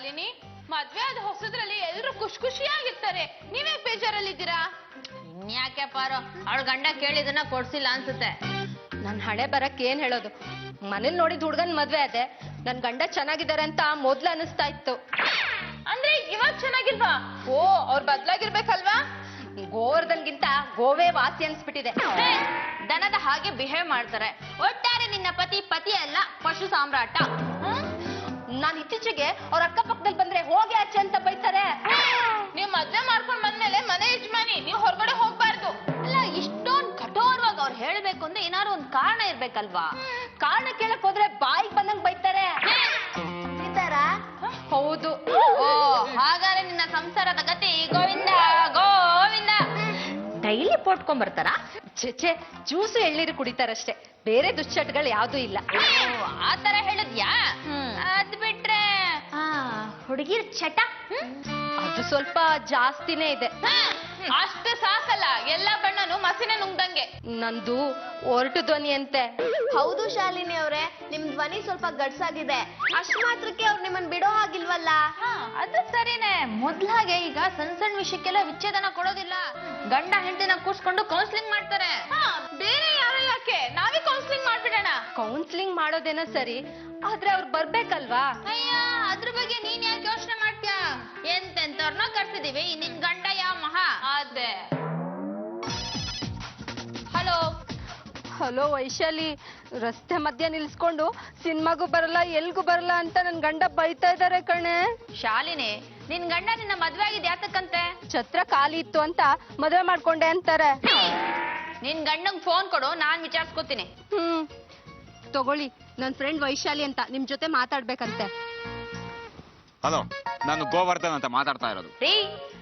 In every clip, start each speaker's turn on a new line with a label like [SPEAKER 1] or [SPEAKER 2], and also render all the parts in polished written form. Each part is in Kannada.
[SPEAKER 1] ಶಾಲಿನಿ, ಮದ್ವೆ ಆದ ಹೊಸದ್ರಲ್ಲಿ ಎಲ್ರು ಖುಷಿಯಾಗಿರ್ತಾರೆ, ನೀವೇ ಬೇಜಾರಲ್ಲಿದ್ದೀರಾ?
[SPEAKER 2] ಇನ್ಯಾಕೆ ಪಾರು, ಅವಳ ಗಂಡ ಕೇಳಿದನ್ನ ಕೊಡ್ಸಿಲ್ಲ ಅನ್ಸುತ್ತೆ.
[SPEAKER 3] ನನ್ ಹಣೆ ಬರಕ್ ಏನ್ ಹೇಳೋದು, ಮನೇಲಿ ನೋಡಿದ್ ಹುಡ್ಗನ್ ಮದ್ವೆ ಅದೆ, ನನ್ ಗಂಡ ಚೆನ್ನಾಗಿದ್ದಾರೆ ಅಂತ ಮೊದ್ಲು ಅನಿಸ್ತಾ ಇತ್ತು.
[SPEAKER 1] ಅಂದ್ರೆ ಇವಾಗ ಚೆನ್ನಾಗಿಲ್ವಾ? ಓ, ಅವ್ರು ಬದ್ಲಾಗಿರ್ಬೇಕಲ್ವಾ?
[SPEAKER 3] ಗೋವರ್ಧನ್ಗಿಂತ ಗೋವೇ ವಾಸಿ ಅನ್ಸ್ಬಿಟ್ಟಿದೆ.
[SPEAKER 2] ದನದ ಹಾಗೆ ಬಿಹೇವ್ ಮಾಡ್ತಾರೆ. ಒಟ್ಟಾರೆ ನಿನ್ನ ಪತಿ ಅಲ್ಲ, ಪಶು ಸಾಮ್ರಾಟ.
[SPEAKER 3] ನಾನ್ ಇತ್ತೀಚೆಗೆ ಅವ್ರ ಅಕ್ಕಪಕ್ಕದಲ್ಲಿ ಬಂದ್ರೆ ಹೋಗಿ ಆಚೆ ಅಂತ ಬೈತಾರೆ.
[SPEAKER 1] ನೀವ್ ಮದ್ವೆ ಮಾಡ್ಕೊಂಡ್ ಬಂದ್ಮೇಲೆ ಮನೆ ಯಜಮಾನಿ, ನೀವ್ ಹೊರಗಡೆ ಹೋಗ್ಬಾರ್ದು.
[SPEAKER 2] ಅಲ್ಲ, ಇಷ್ಟೊಂದ್ ಕಠೋರವಾಗಿ ಅವ್ರು ಹೇಳ್ಬೇಕು ಅಂದ್ರೆ ಏನಾದ್ರು ಒಂದ್ ಕಾರಣ ಇರ್ಬೇಕಲ್ವಾ?
[SPEAKER 3] ಕಾರಣ ಕೇಳಕ್ ಹೋದ್ರೆ ಬಾಯಿಗೆ ಬಂದಂಗ್ ಬೈತಾರೆ. ಹೌದು.
[SPEAKER 2] ಓ, ಹಾಗಾದ್ರೆ ನಿನ್ನ ಸಂಸಾರದ ಗತಿ ಗೋವಿಂದ ಗೋವಿಂದ. ಡೈಲಿ ಪೋಟ್ಕೊಂಡ್ ಬರ್ತಾರ?
[SPEAKER 3] ಛೆ, ಜ್ಯೂಸು ಎಳ್ನೀರು ಕುಡಿತಾರಷ್ಟೇ, ಬೇರೆ ದುಶ್ಚಟಗಳು ಯಾವ್ದು ಇಲ್ಲ.
[SPEAKER 2] ಆತರ ಹೇಳಿದ್ಯಾ? ಅದ್ ಬಿಟ್ರೆ ಹುಡುಗಿರ್ ಚಟ
[SPEAKER 3] ಅದು ಸ್ವಲ್ಪ ಜಾಸ್ತಿನೇ ಇದೆ.
[SPEAKER 1] ಅಷ್ಟೇ ಸಾಕಲ್ಲ, ಎಲ್ಲಾ ಬಣ್ಣನು ಮಸಿನ ನುಂಗ್ದಂಗೆ.
[SPEAKER 3] ನಂದು ಒರಟು ಧ್ವನಿ ಅಂತೆ.
[SPEAKER 4] ಹೌದು ಶಾಲಿನಿ ಅವ್ರೆ, ನಿಮ್ ಧ್ವನಿ ಸ್ವಲ್ಪ ಗಡ್ಸಾಗಿದೆ. ಅಷ್ಟ್ ಮಾತ್ರಕ್ಕೆ ಅವ್ರು ನಿಮ್ಮನ್ ಬಿಡೋ ಹಾಗಿಲ್ವಲ್ಲ?
[SPEAKER 2] ಅದು ಸರಿನೇ. ಮೊದ್ಲಾಗೆ ಈಗ ಸಣ್ಣ ವಿಷಯಕ್ಕೆಲ್ಲ ವಿಚ್ಛೇದನ ಕೊಡೋದಿಲ್ಲ, ಗಂಡ ಹೆಂಡತಿನ ಕೂರ್ಸ್ಕೊಂಡು ಕೌನ್ಸಿಲಿಂಗ್ ಮಾಡ್ತಾರೆ.
[SPEAKER 1] ಬೇರೆ ಯಾರು ಯಾಕೆ, ನಾವೇ ಕೌನ್ಸಿಲಿಂಗ್ ಮಾಡ್ಬಿಡೋಣ.
[SPEAKER 3] ಕೌನ್ಸಿಲಿಂಗ್ ಮಾಡೋದೇನೋ ಸರಿ, ಆದ್ರೆ ಅವ್ರು ಬರ್ಬೇಕಲ್ವಾ?
[SPEAKER 2] ಅಯ್ಯ, ಅದ್ರ ಬಗ್ಗೆ ನೀನ್ ಯಾಕೆ ಯೋಚನೆ ಮಾಡ್ತೀಯಾ? ಎಂತೆಂತವ್ರನ್ನ ಕರ್ಸಿದೀವಿ, ನಿನ್ ಗಂಡ ಯಾವ ಮಹಾ
[SPEAKER 1] ಅದೇ.
[SPEAKER 3] ಹಲೋ ವೈಶಾಲಿ, ರಸ್ತೆ ಮಧ್ಯ ನಿಲ್ಸ್ಕೊಂಡು ಸಿನಿಮಾಗೂ ಬರಲ್ಲ ಎಲ್ಗೂ ಬರಲ್ಲ ಅಂತ ನನ್ ಗಂಡ ಬೈತಾ ಇದಾರೆ ಕಣೆ.
[SPEAKER 2] ಶಾಲಿನಿ, ನಿನ್ ಗಂಡ ನಿನ್ನ ಮದ್ವೆ ಆಗಿದ್ ಯಾತಕ್ಕಂತೆ?
[SPEAKER 3] ಛತ್ರ ಖಾಲಿ ಇತ್ತು ಅಂತ ಮದ್ವೆ ಮಾಡ್ಕೊಂಡೆ ಅಂತಾರೆ.
[SPEAKER 2] ನಿನ್ ಗಂಡಂಗ್ ಫೋನ್ ಕೊಡು, ನಾನ್ ವಿಚಾರಿಸ್ಕೊತೀನಿ.
[SPEAKER 3] ತಗೊಳ್ಳಿ, ನನ್ ಫ್ರೆಂಡ್ ವೈಶಾಲಿ ಅಂತ ನಿಮ್ ಜೊತೆ ಮಾತಾಡ್ಬೇಕಂತೆ.
[SPEAKER 5] ಹಲೋ, ನಾನು ಗೋವರ್ಧನ್ ಅಂತ ಮಾತಾಡ್ತಾ ಇರೋದು.
[SPEAKER 2] ರೀ,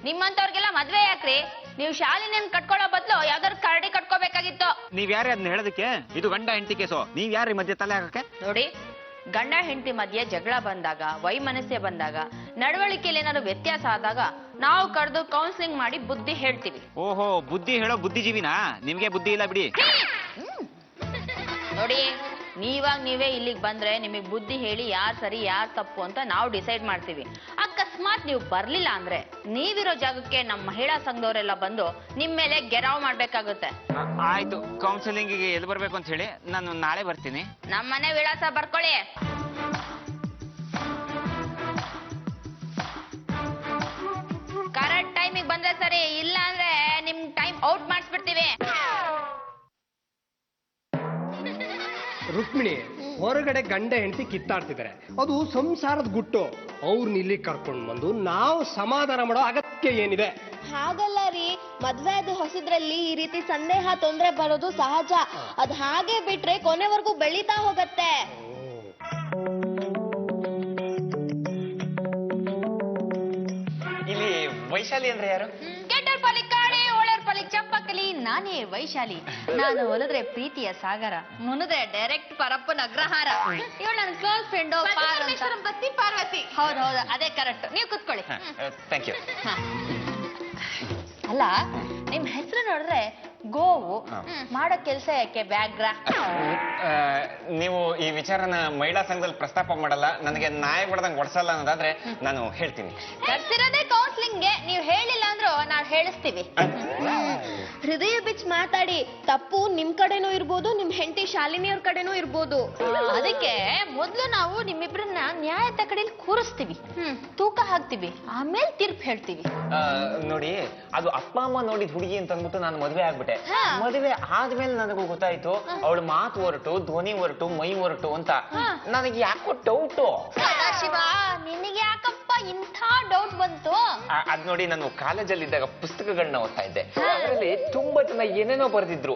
[SPEAKER 2] ನಿಮ್ಮಂತವ್ರಿಗೆಲ್ಲ ಮದ್ವೆ ಯಾಕ್ರಿ? ನೀವು ಶಾಲಿನಿಯನ್ ಕಟ್ಕೊಳ್ಳೋ ಬದಲು ಯಾವ್ದಾದ್ರು ಕರಡಿ ಕಟ್ಕೋಬೇಕಾಗಿತ್ತು.
[SPEAKER 5] ನೀವ್ ಯಾರೇ ಅದನ್ನ ಹೇಳೋದಕ್ಕೆ? ಇದು ಗಂಡ ಹೆಂಡತಿ ಕೇಸು, ನೀವ್ ಯಾರ ಮಧ್ಯೆ ತಲೆ ಹಾಕಕ್ಕೆ?
[SPEAKER 2] ನೋಡಿ, ಗಂಡ ಹೆಂಡತಿ ಮಧ್ಯೆ ಜಗಳ ಬಂದಾಗ, ವೈಮನಸ್ಸೆ ಬಂದಾಗ, ನಡವಳಿಕೆಯಲ್ಲಿ ಏನಾದ್ರು ವ್ಯತ್ಯಾಸ ಆದಾಗ ನಾವು ಕರೆದು ಕೌನ್ಸಿಲಿಂಗ್ ಮಾಡಿ ಬುದ್ಧಿ ಹೇಳ್ತೀವಿ.
[SPEAKER 5] ಓಹೋ, ಬುದ್ಧಿ ಹೇಳೋ ಬುದ್ಧಿಜೀವಿನಾ? ನಿಮ್ಗೆ ಬುದ್ಧಿ ಇಲ್ಲ ಬಿಡಿ.
[SPEAKER 2] ನೋಡಿ, ನೀವೇ ಇಲ್ಲಿಗೆ ಬಂದ್ರೆ ನಿಮಗೆ ಬುದ್ಧಿ ಹೇಳಿ ಯಾರ್ ಸರಿ ಯಾರ್ ತಪ್ಪು ಅಂತ ನಾವು ಡಿಸೈಡ್ ಮಾಡ್ತೀವಿ. ಅಕಸ್ಮಾತ್ ನೀವು ಬರ್ಲಿಲ್ಲ ಅಂದ್ರೆ ನೀವಿರೋ ಜಾಗಕ್ಕೆ ನಮ್ಮ ಮಹಿಳಾ ಸಂಘದವರೆಲ್ಲ ಬಂದು ನಿಮ್ ಮೇಲೆ ಗೆರಾವ್ ಮಾಡ್ಬೇಕಾಗುತ್ತೆ.
[SPEAKER 5] ಆಯ್ತು, ಕೌನ್ಸಿಲಿಂಗ್ ಎಲ್ಲಿ ಬರ್ಬೇಕು ಅಂತ ಹೇಳಿ, ನಾನು ನಾಳೆ ಬರ್ತೀನಿ.
[SPEAKER 2] ನಮ್ಮನೆ ವಿಳಾಸ ಬರ್ಕೊಳ್ಳಿ. ಕರೆಕ್ಟ್ ಟೈಮಿಗೆ ಬಂದ್ರೆ ಸರಿ, ಇಲ್ಲ ಅಂದ್ರೆ ನಿಮ್ ಟೈಮ್ ಔಟ್ ಮಾಡಿಸ್ಬಿಡ್ತೀವಿ.
[SPEAKER 6] ರುಕ್ಮಿಣಿ, ಹೊರಗಡೆ ಗಂಡ ಹೆಂಡತಿ ಕಿತ್ತಾಡ್ತಿದ್ದಾರೆ, ಅದು ಸಂಸಾರದ ಗುಟ್ಟು. ಅವ್ರನ್ನ ಇಲ್ಲಿ ಕರ್ಕೊಂಡು ಬಂದು ನಾವು ಸಮಾಧಾನ ಮಾಡೋ ಅಗತ್ಯ ಏನಿದೆ?
[SPEAKER 4] ಹಾಗಲ್ಲ ರೀ, ಮದ್ವೆ ಆದ ಹೊಸದ್ರಲ್ಲಿ ಈ ರೀತಿ ಸಂದೇಹ ತೊಂದ್ರೆ ಬರೋದು ಸಹಜ. ಅದ್ ಹಾಗೆ ಬಿಟ್ರೆ ಕೊನೆವರೆಗೂ ಬೆಳೀತಾ ಹೋಗತ್ತೆ.
[SPEAKER 7] ಇಲ್ಲಿ ವೈಶಾಲಿ ಅಂದ್ರೆ ಯಾರು?
[SPEAKER 2] ಗೆಡ್ಡರ್ ಪಾಲಿಕ್ ಕಾಳಿ, ಒಳ್ಳೆರ್ ಪಾಲಿಕ್ ಚಂಪಕಲಿ, ನಾನೇ ವೈಶಾಲಿ. ನಾನು ಒಲಿದ್ರೆ ಪ್ರೀತಿಯ ಸಾಗರ, ಮುನಿದ್ರೆ ಡೈರೆಕ್ಟ್ ಪರಪ್ಪನ ಅಗ್ರಹಾರ. ಇವಳು ನನ್ನ ಕ್ಲೋಸ್ ಫ್ರೆಂಡ್
[SPEAKER 1] ಪತಿ ಪಾರ್ವತಿ.
[SPEAKER 2] ಹೌದು, ಅದೇ ಕರೆಕ್ಟ್. ನೀವು ಕುತ್ಕೊಳ್ಳಿ.
[SPEAKER 7] Thank you.
[SPEAKER 2] ಅಲ್ಲ, ನಿಮ್ ಹೆಸರು ನೋಡಿದ್ರೆ ಗೋವು, ಮಾಡೋ ಕೆಲ್ಸ ಯಾಕೆ ವ್ಯಾಘ್ರ?
[SPEAKER 7] ನೀವು ಈ ವಿಚಾರನ ಮಹಿಳಾ ಸಂಘದಲ್ಲಿ ಪ್ರಸ್ತಾಪ ಮಾಡಲ್ಲ, ನನಗೆ ನಾಯಿ ಬಡ್ದಂಗ್ ಒಡ್ಸಲ್ಲ ಅನ್ನೋದಾದ್ರೆ ನಾನು ಹೇಳ್ತೀನಿ.
[SPEAKER 2] ಕರ್ಸಿರೋದೇ ಕೌನ್ಸಿಲಿಂಗ್ಗೆ, ನೀವು ಹೇಳಿಲ್ಲ ಅಂದ್ರೂ ನಾವು ಹೇಳಿಸ್ತೀವಿ.
[SPEAKER 4] ಹೃದಯ ಬಿಚ್ಚ ಮಾತಾಡಿ. ತಪ್ಪು ನಿಮ್ ಕಡೆನೂ ಇರ್ಬೋದು, ನಿಮ್ ಹೆಂಡತಿ ಶಾಲಿನಿ ಅವ್ರ ಕಡೆನೂ ಇರ್ಬೋದು.
[SPEAKER 2] ಅದಕ್ಕೆ ಮೊದ್ಲು ನಾವು ನಿಮ್ಮಿಬ್ರನ್ನ ನ್ಯಾಯದ ಕಡೆಯಲ್ಲಿ ಕೂರಿಸ್ತೀವಿ, ತೂಕ ಹಾಕ್ತಿವಿ, ಆಮೇಲೆ ತೀರ್ಪು ಹೇಳ್ತೀವಿ.
[SPEAKER 7] ನೋಡಿ, ಅದು ಅಪ್ಪ ಅಮ್ಮ ನೋಡಿದ ಹುಡುಗಿ ಅಂತ ಅಂದ್ಬಿಟ್ಟು ನಾನು ಮದುವೆ ಆಗ್ಬಿಟ್ಟೆ. ಮದುವೆ ಆದ್ಮೇಲೆ ನನಗೂ ಗೊತ್ತಾಯ್ತು ಅವಳು ಮಾತು ಹೊರಟು, ಧ್ವನಿ ಹೊರಟು, ಮೈ ಹೊರಟು ಅಂತ. ನನಗೆ ಯಾಕೋ ಡೌಟು.
[SPEAKER 2] ಸದಾಶಿವ, ನಿನಗೆ ಯಾಕಪ್ಪ ಇಂಥ ಡೌಟ್ ಬಂತು?
[SPEAKER 7] ಅದ್ ನೋಡಿ, ನಾನು ಕಾಲೇಜಲ್ಲಿ ಇದ್ದಾಗ ಪುಸ್ತಕಗಳನ್ನ ಓದ್ತಾ ಇದ್ದೆ. ಅದರಲ್ಲಿ ತುಂಬಾ ಜನ ಏನೇನೋ ಬರೆದಿದ್ರು.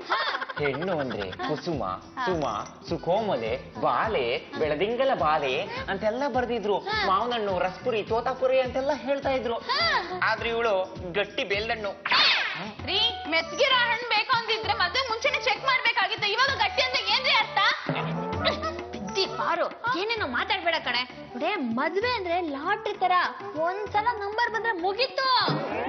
[SPEAKER 7] ಹೆಣ್ಣು ಅಂದ್ರೆ ಕುಸುಮ, ಸುಮ, ಸುಕೋಮಲೆ, ಬಾಲೆ, ಬೆಳದಿಂಗಲ ಬಾಲೆ ಅಂತೆಲ್ಲ ಬರ್ದಿದ್ರು. ಮಾವನಣ್ಣು, ರಸ್ಪುರಿ, ತೋತಾಪುರಿ ಅಂತೆಲ್ಲ ಹೇಳ್ತಾ ಇದ್ರು. ಆದ್ರೆ ಇವಳು ಗಟ್ಟಿ ಬೇಲ್ದಣ್ಣು.
[SPEAKER 1] ರೀ, ಮೆತ್ಗಿರ ಹಣ್ಣು ಬೇಕು ಅಂದಿದ್ರೆ ಮತ್ತೆ ಮುಂಚೆನೆ ಚೆಕ್ ಮಾಡ್ಬೇಕಾಗಿತ್ತು. ಇವಾಗ ಗಟ್ಟಿ ಅಂತ ಏನ್ರಿ ಅರ್ಥ?
[SPEAKER 2] ಪಾರು, ಏನೇನೋ ಮಾತಾಡ್ಬೇಡ ಕಣೆ. ನೋಡೇ, ಮದ್ವೆ ಅಂದ್ರೆ ಲಾಟ್ರಿ ತರ, ಒಂದ್ಸಲ ನಂಬರ್ ಬಂದ್ರೆ ಮುಗೀತು.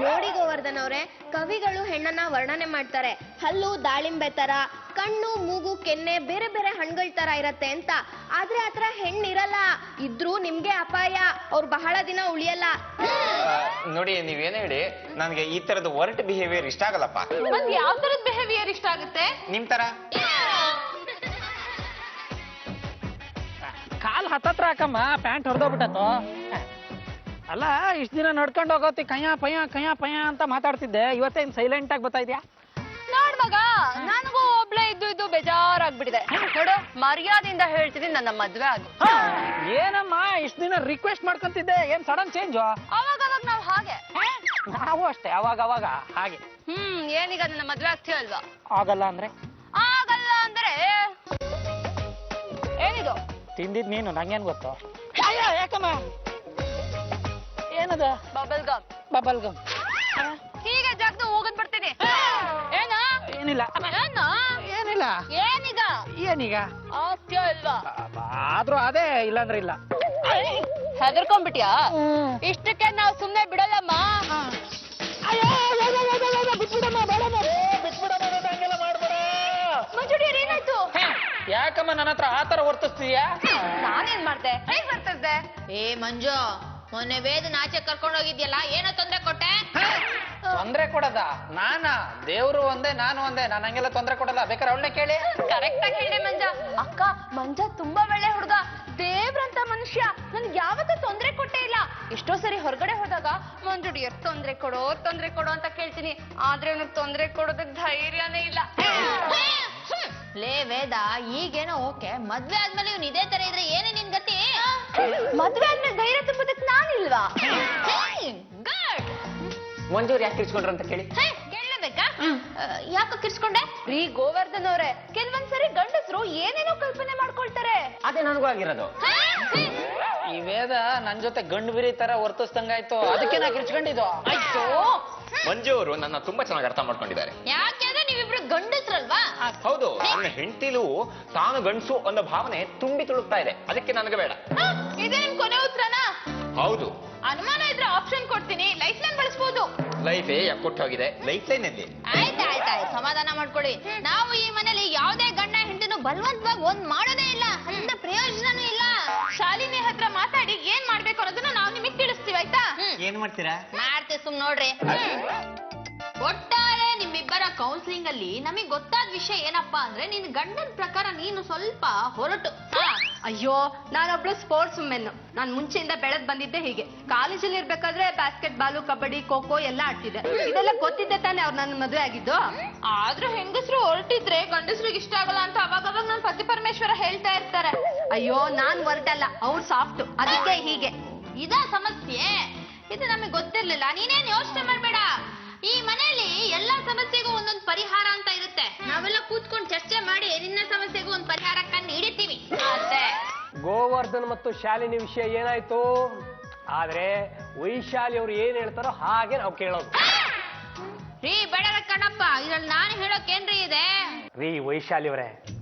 [SPEAKER 4] ನೋಡಿ ಗೋವರ್ಧನ್ ಅವ್ರೆ, ಕವಿಗಳು ಹೆಣ್ಣನ್ನ ವರ್ಣನೆ ಮಾಡ್ತಾರೆ. ಹಲ್ಲು ದಾಳಿಂಬೆ ತರ, ಕಣ್ಣು ಮೂಗು ಕೆನ್ನೆ ಬೇರೆ ಬೇರೆ ಹಣ್ಗಳ ತರ ಇರತ್ತೆ ಅಂತ. ಆದ್ರೆ ಆತರ ಹೆಣ್ಣಿರಲ್ಲ, ಇದ್ರೂ ನಿಮ್ಗೆ ಅಪಾಯ, ಅವ್ರು ಬಹಳ ದಿನ ಉಳಿಯಲ್ಲ.
[SPEAKER 7] ನೋಡಿ ನೀವೇನೇ ಹೇಳಿ ನನಗೆ ಈ ತರದ ವರ್ಟ್ ಬಿಹೇವಿಯರ್ ಇಷ್ಟ ಆಗಲ್ಲಪ್ಪ.
[SPEAKER 1] ಮತ್ ಯಾವ ತರದ್ ಬಿಹೇವಿಯರ್ ಇಷ್ಟ ಆಗುತ್ತೆ?
[SPEAKER 7] ನಿಮ್ ತರ
[SPEAKER 8] ಕಾಲ್ ಹತ್ತತ್ರ ಹಾಕಮ್ಮ, ಪ್ಯಾಂಟ್ ಹೊಡೆದೋಗ್ಬಿಟ್ಟತ್ತು. ಅಲ್ಲ ಇಷ್ಟ ದಿನ ನಡ್ಕೊಂಡು ಹೋಗೋತಿ ಕಯ್ಯ ಪಯ್ಯ ಅಂತ ಮಾತಾಡ್ತಿದ್ದೆ, ಇವತ್ತೇನ್ ಸೈಲೆಂಟ್ ಆಗಿ ಬರ್ತಾ ಇದ್ಯಾ?
[SPEAKER 3] ನೋಡ್ ಮಗ, ನನಗೂ ಒಬ್ಳೆ ಇದ್ದು ಬೇಜಾರಾಗ್ಬಿಟ್ಟಿದೆ. ನೋಡು, ಮರ್ಯಾದೆಯಿಂದ ಹೇಳ್ತೀನಿ, ನನ್ನ ಮದ್ವೆ ಆಗಿ.
[SPEAKER 8] ಏನಮ್ಮ ಇಷ್ಟ ದಿನ ರಿಕ್ವೆಸ್ಟ್ ಮಾಡ್ಕೊಂತಿದ್ದೆ, ಏನ್ ಸಡನ್ ಚೇಂಜ್?
[SPEAKER 3] ಅವಾಗ ನಾವ್ ಹಾಗೆ.
[SPEAKER 8] ನಾವು ಅಷ್ಟೇ ಅವಾಗ ಹಾಗೆ.
[SPEAKER 3] ಏನೀಗ ನನ್ನ ಮದ್ವೆ ಆಗ್ತೀಯ ಅಲ್ವಾ?
[SPEAKER 8] ಆಗಲ್ಲ ಅಂದ್ರೆ
[SPEAKER 3] ಏನಿದು?
[SPEAKER 8] ತಿಂದಿದ್ ನೀನು, ನಂಗೇನ್ ಗೊತ್ತು? ಯಾಕಮ್ಮ? ಏನದ?
[SPEAKER 3] Bubble gum.
[SPEAKER 8] Bubble gum.
[SPEAKER 3] ಹೀಗೆ ಜಾಗದ ಹೋಗದ್ ಬರ್ತೀನಿ. ಏನ?
[SPEAKER 8] ಏನಿಲ್ಲ ಏನಿಲ್ಲ. ಏನೀಗ
[SPEAKER 3] ಆಗ್ತೀಯ ಇಲ್ವಾ?
[SPEAKER 8] ಆದ್ರೂ ಅದೇ, ಇಲ್ಲಾಂದ್ರೆ ಇಲ್ಲ.
[SPEAKER 3] ಹೆದರ್ಕೊಂಡ್ಬಿಟ್ಯಾ? ಇಷ್ಟಕ್ಕೆ ನಾವ್ ಸುಮ್ನೆ ಬಿಡಲ್ಲಮ್ಮ. ಏನಾಯ್ತು?
[SPEAKER 8] ಯಾಕಮ್ಮ ನನ್ನ ಹತ್ರ ಆತರ ವರ್ತಿಸ್ತೀಯಾ?
[SPEAKER 3] ನಾನೇನ್ ಮಾಡ್ದೆ? ಹೇಗ್ ಬರ್ತಿದ್ದೆ?
[SPEAKER 2] ಏ ಮಂಜು, ಮೊನ್ನೆ ವೇದನ ಆಚೆ ಕರ್ಕೊಂಡು ಹೋಗಿದ್ಯಲ್ಲ, ಏನೋ ತೊಂದ್ರೆ ಕೊಟ್ಟೆ?
[SPEAKER 8] ತೊಂದ್ರೆ ಕೊಡದ ನಾನಾ? ದೇವ್ರು ಒಂದೇ, ನಾನು ಒಂದೇ, ನಾನು ಹಂಗೆಲ್ಲ ತೊಂದ್ರೆ ಕೊಡಲ್ಲ. ಬೇಕಾದ್ರೆ ಅವಳನ್ನೇ ಕೇಳಿ.
[SPEAKER 3] ಕರೆಕ್ಟ್ ಆಗಿ ಹೇಳಿ ಮಂಜ. ಅಕ್ಕ, ಮಂಜ ತುಂಬಾ ಒಳ್ಳೆ ಹುಡುಗ, ದೇವ್ರಂತ ಮನುಷ್ಯ. ನನ್ಗೆ ಯಾವತ್ತೂ ತೊಂದ್ರೆ ಕೊಟ್ಟೇ ಇಲ್ಲ. ಎಷ್ಟೋ ಸರಿ ಹೊರಗಡೆ ಹೋದಾಗ ಮಂಜುಡಿ ಎಷ್ಟು ತೊಂದ್ರೆ ಕೊಡೋ ಅಂತ ಕೇಳ್ತೀನಿ, ಆದ್ರೆ ನನಗೆ ತೊಂದ್ರೆ ಕೊಡೋದಕ್ ಧೈರ್ಯನೇ ಇಲ್ಲ.
[SPEAKER 2] ಲೇ ವೇದ, ಈಗೇನೋ ಓಕೆ, ಮದ್ವೆ ಆದ್ಮೇಲೆ ಇವ್ನು ಇದೇ ತರ ಇದ್ರೆ ಏನೇ ನಿನ್ ಗತಿ?
[SPEAKER 3] ಮದ್ವೆ ಆದ್ಮೇಲೆ ಧೈರ್ಯ ತುಂಬೋದಕ್ ನಾನಿಲ್ವಾ?
[SPEAKER 2] ಗುಡ್.
[SPEAKER 7] ಮಂಜೂರ್ ಯಾಕೆ ಕಿರ್ಚ್ಕೊಂಡ್ರು ಅಂತ ಕೇಳಿ.
[SPEAKER 2] ಕೇಳಬೇಕಾ? ಯಾಕೆ ಕಿರ್ಸ್ಕೊಂಡೆ?
[SPEAKER 3] ರೀ ಗೋವರ್ಧನ್ ಅವ್ರೆ, ಕೆಲವೊಂದ್ಸರಿ ಗಂಡಸರು ಏನೇನೋ ಕಲ್ಪನೆ ಮಾಡ್ಕೊಳ್ತಾರೆ.
[SPEAKER 7] ಅದೇ ನನಗೂ ಆಗಿರೋದು.
[SPEAKER 8] ಈ ವೇದ ನನ್ ಜೊತೆ ಗಂಡು ಬಿರಿ ತರ ವರ್ತಿಸ್ದಂಗಾಯ್ತು, ಅದಕ್ಕೆ ನಾ ಕಿರ್ಚ್ಕೊಂಡಿದ್ದು.
[SPEAKER 3] ಆಯ್ತು.
[SPEAKER 7] ಮಂಜು ಅವರು ನನ್ನ ತುಂಬಾ ಚೆನ್ನಾಗಿ ಅರ್ಥ ಮಾಡ್ಕೊಂಡಿದ್ದಾರೆ.
[SPEAKER 2] ಯಾಕೆಂದ್ರೆ ನೀವಿಬ್ರು ಗಂಡಸ್ರಲ್ವಾ?
[SPEAKER 7] ಹೌದು, ನನ್ನ ಹೆಂಡತಿಲೂ ತಾನು ಗಂಡಸು ಅನ್ನೋ ಭಾವನೆ ತುಂಬಿ ತುಳುಕ್ತಾ ಇದೆ, ಅದಕ್ಕೆ ನನಗೆ ಬೇಡ.
[SPEAKER 1] ಇದೇ ನಿಮ್ ಕೊನೆ ಉತ್ತರನಾ?
[SPEAKER 7] ಹೌದು.
[SPEAKER 1] ಅನುಮಾನ ಇದ್ರೆ ಆಪ್ಷನ್ ಕೊಡ್ತೀನಿ, ಲೈಫ್ ಲೈನ್ ಬಳಸ್ಬೋದು.
[SPEAKER 7] ಲೈಫೇ ಕೊಟ್ಟು ಹೋಗಿದೆ, ಲೈಫ್ ಲೈನ್ ಅಲ್ಲಿ.
[SPEAKER 2] ಆಯ್ತಾಯ್ತು, ಸಮಾಧಾನ ಮಾಡ್ಕೊಳ್ಳಿ. ನಾವು ಈ ಮನೇಲಿ ಯಾವ್ದೇ ಗಂಡ ಹೆಂಡತಿನೂ ಬಲವಂತವಾಗಿ ಒಂದ್ ಮಾಡೋದೇ ಇಲ್ಲ, ಅದರಿಂದ ಪ್ರಯೋಜನನೂ ಇಲ್ಲ.
[SPEAKER 1] ಶಾಲಿನಿ ಹತ್ರ ಮಾತಾಡಿ ಏನ್ ಮಾಡ್ಬೇಕು ಅನ್ನೋದನ್ನ ನಾವು ನಿಮಗೆ ತಿಳಿಸ್ತೀವಿ, ಆಯ್ತಾ?
[SPEAKER 7] ಏನ್ ಮಾಡ್ತೀರಾ?
[SPEAKER 2] ಮಾಡ್ತೀವಿ, ಸುಮ್ ನೋಡ್ರಿ. ಒಟ್ಟಾರೆ ನಿಮ್ಮಿಬ್ಬರ ಕೌನ್ಸಿಲಿಂಗ್ ಅಲ್ಲಿ ನಮಗ್ ಗೊತ್ತಾದ ವಿಷಯ ಏನಪ್ಪಾ ಅಂದ್ರೆ, ನಿನ್ ಗಂಡನ ಪ್ರಕಾರ ನೀನು ಸ್ವಲ್ಪ ಹೊರಟು.
[SPEAKER 3] ಅಯ್ಯೋ, ನಾನೊಬ್ಳು ಸ್ಪೋರ್ಟ್ಸ್ ವುಮೆನ್. ನಾನ್ ಮುಂಚೆಯಿಂದ ಬೆಳೆದ್ ಬಂದಿದ್ದೆ ಹೀಗೆ. ಕಾಲೇಜಲ್ಲಿ ಇರ್ಬೇಕಾದ್ರೆ ಬಾಸ್ಕೆಟ್ ಬಾಲು, ಕಬಡ್ಡಿ, ಖೋ ಖೋ ಎಲ್ಲ ಆಡ್ತಿದ್ದೆ. ಇದೆಲ್ಲ ಗೊತ್ತಿದ್ದೆ ತಾನೇ ಅವ್ರು ನನ್ನ ಮದುವೆ ಆಗಿದ್ದು.
[SPEAKER 1] ಆದ್ರೂ ಹೆಂಗಸರು ಹೊರಟಿದ್ರೆ ಗಂಡಸ್ರಿಗೆ ಇಷ್ಟ ಆಗಲ್ಲ ಅಂತ ಅವಾಗ ನನ್ ಪತಿ ಪರಮೇಶ್ವರ ಹೇಳ್ತಾ ಇರ್ತಾರೆ.
[SPEAKER 3] ಅಯ್ಯೋ, ನಾನ್ ಹೊರಟಲ್ಲ, ಅವ್ರು ಸಾಫ್ಟ್, ಅದಕ್ಕೆ ಹೀಗೆ.
[SPEAKER 2] ಇದ ಸಮಸ್ಯೆ, ಇದು ನಮಗ್ ಗೊತ್ತಿರ್ಲಿಲ್ಲ. ನೀನೇನ್ ಯೋಚನೆ ಮಾಡ್ಬೇಡ. ಈ ಮನೆಯಲ್ಲಿ ಎಲ್ಲಾ ಸಮಸ್ಯೆಗೂ ಒಂದೊಂದು ಪರಿಹಾರ ಅಂತ ಇರುತ್ತೆ. ನಾವೆಲ್ಲ ಕೂತ್ಕೊಂಡು ಚರ್ಚೆ ಮಾಡಿ ನಿನ್ನ ಸಮಸ್ಯೆಗೂ ಒಂದ್ ಪರಿಹಾರ ಕಂಡು ಹಿಡಿತೀವಿ ಅಷ್ಟೇ.
[SPEAKER 6] ಗೋವರ್ಧನ್ ಮತ್ತು ಶಾಲಿನಿ ವಿಷಯ ಏನಾಯ್ತು? ಆದ್ರೆ ವೈಶಾಲಿ ಅವ್ರು ಏನ್ ಹೇಳ್ತಾರೋ ಹಾಗೆ ನಾವು ಕೇಳೋದು.
[SPEAKER 2] ರೀ ಬೇಡರ ಕಣಪ್ಪ, ಇದ್ರಲ್ಲಿ ನಾನು ಹೇಳೋಕೇನ್ರಿ ಇದೆ?
[SPEAKER 6] ರೀ ವೈಶಾಲಿ ಅವರೇ,